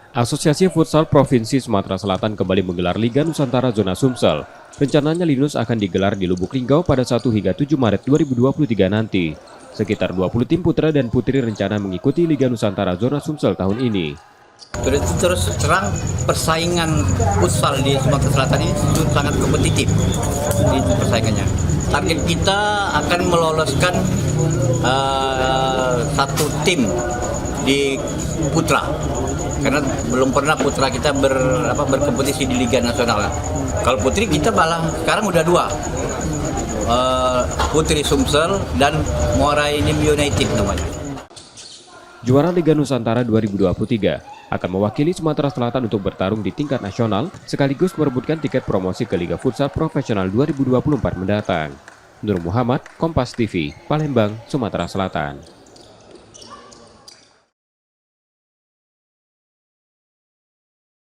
Asosiasi Futsal Provinsi Sumatera Selatan kembali menggelar Liga Nusantara Zona Sumsel. Rencananya Linus akan digelar di Lubuk Linggau pada 1 hingga 7 Maret 2023 nanti. Sekitar 20 tim putra dan putri rencana mengikuti Liga Nusantara Zona Sumsel tahun ini. Terus terang persaingan futsal di Sumatera Selatan ini sangat kompetitif di persaingannya. Target kita akan meloloskan satu tim di putra, karena belum pernah putra kita berkompetisi di Liga Nasional. Kalau putri kita malah sekarang udah dua, Putri Sumsel dan Muara Enim United namanya. Juara Liga Nusantara 2023 akan mewakili Sumatera Selatan untuk bertarung di tingkat nasional sekaligus merebutkan tiket promosi ke Liga Futsal Profesional 2024 mendatang. Nur Muhammad, Kompas TV, Palembang, Sumatera Selatan.